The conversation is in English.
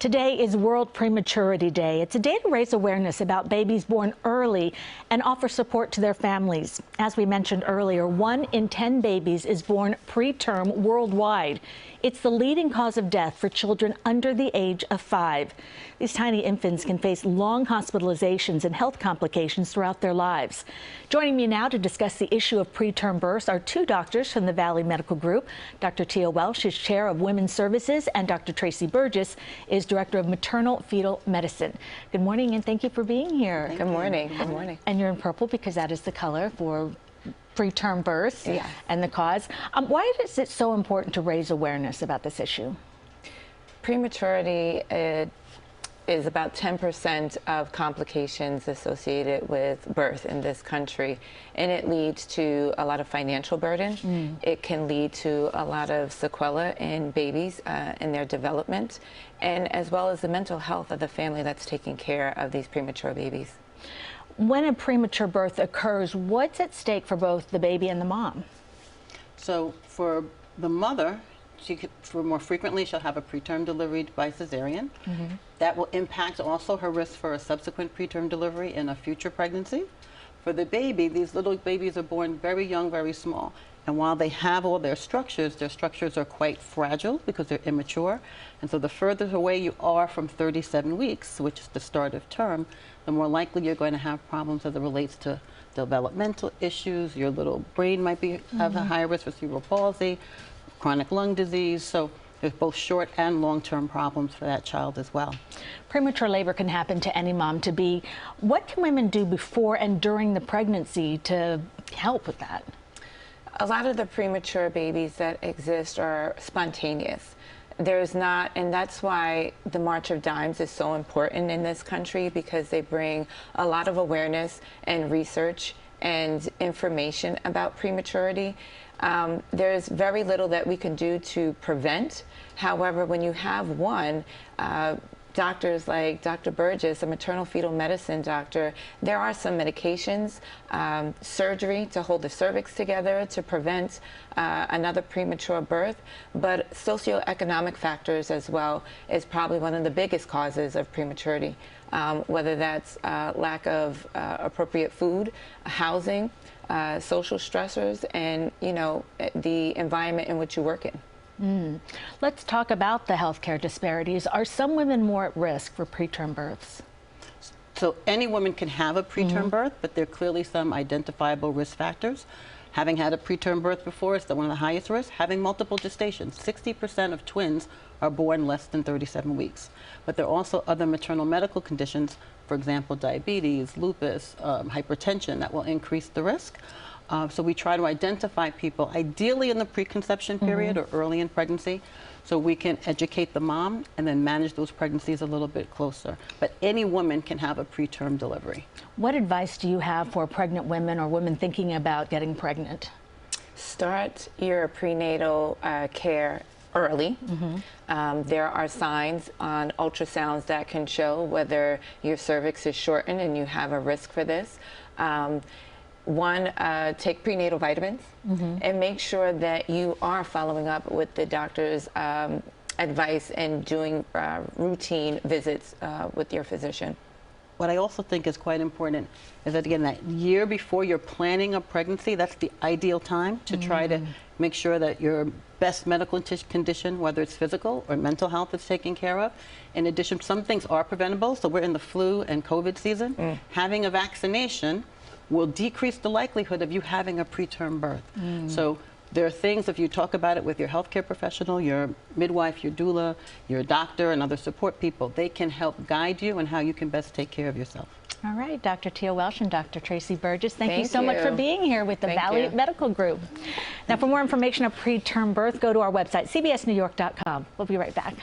Today is World Prematurity Day. It's a day to raise awareness about babies born early and offer support to their families. As we mentioned earlier, 1 in 10 babies is born preterm worldwide. It's the leading cause of death for children under the age of 5. These tiny infants can face long hospitalizations and health complications throughout their lives. Joining me now to discuss the issue of preterm births are 2 doctors from the Valley Medical Group. Dr. Tia Welsh is Chair of Women's Services, and Dr. Traci Burgess is Director of Maternal Fetal Medicine. Good morning, and thank you for being here. Good morning. Good morning. And you're in purple because that is the color for preterm births. Yeah. And the cause. Why is it so important to raise awareness about this issue? Prematurity is about 10% of complications associated with birth in this country, and it leads to a lot of financial burden. It can lead to a lot of sequelae in babies in their development, and as well as the mental health of the family that's taking care of these premature babies. When a premature birth occurs, what's at stake for both the baby and the mom? So for the mother, more frequently she'll have a preterm delivery by cesarean. That will impact also her risk for a subsequent preterm delivery in a future pregnancy. For the baby, these little babies are born very young, very small. And while they have all their structures are quite fragile because they're immature. And so the further away you are from 37 weeks, which is the start of term, the more likely you're going to have problems as it relates to developmental issues. Your little brain might have a higher risk for cerebral palsy, chronic lung disease. So there's both short and long-term problems for that child as well. Premature labor can happen to any mom-to-be. What can women do before and during the pregnancy to help with that? A lot of the premature babies that exist are spontaneous. There's not, and that's why the March of Dimes is so important in this country, because they bring a lot of awareness and research and information about prematurity. There's very little that we can do to prevent. However, when you have one, doctors like Dr. Burgess, a maternal fetal medicine doctor, there are some medications, surgery to hold the cervix together to prevent another premature birth, but socioeconomic factors as well is probably one of the biggest causes of prematurity, whether that's lack of appropriate food, housing, social stressors, and the environment in which you work in. Let's talk about the healthcare disparities. Are some women more at risk for preterm births? So any woman can have a preterm birth, but there are clearly some identifiable risk factors. Having had a preterm birth before is one of the highest risks. Having multiple gestations, 60% of twins are born less than 37 weeks. But there are also other maternal medical conditions, for example, diabetes, lupus, hypertension, that will increase the risk. So we try to identify people, ideally in the preconception period or early in pregnancy, so we can educate the mom and then manage those pregnancies a little bit closer. But any woman can have a preterm delivery. What advice do you have for pregnant women or women thinking about getting pregnant? Start your prenatal care early. There are signs on ultrasounds that can show whether your cervix is shortened and you have a risk for this. One, take prenatal vitamins and make sure that you are following up with the doctor's advice and doing routine visits with your physician. What I also think is quite important is that, again, that year before you're planning a pregnancy, that's the ideal time to try to make sure that your best medical condition, whether it's physical or mental health, is taken care of. In addition, some things are preventable. So we're in the flu and COVID season. Having a vaccination will decrease the likelihood of you having a preterm birth. So there are things, if you talk about it with your healthcare professional, your midwife, your doula, your doctor, and other support people, they can help guide you in how you can best take care of yourself. All right, Dr. Tia Welsh and Dr. Traci Burgess, thank you so much for being here with the Valley Medical Group. Now, for more information on preterm birth, go to our website, cbsnewyork.com. We'll be right back.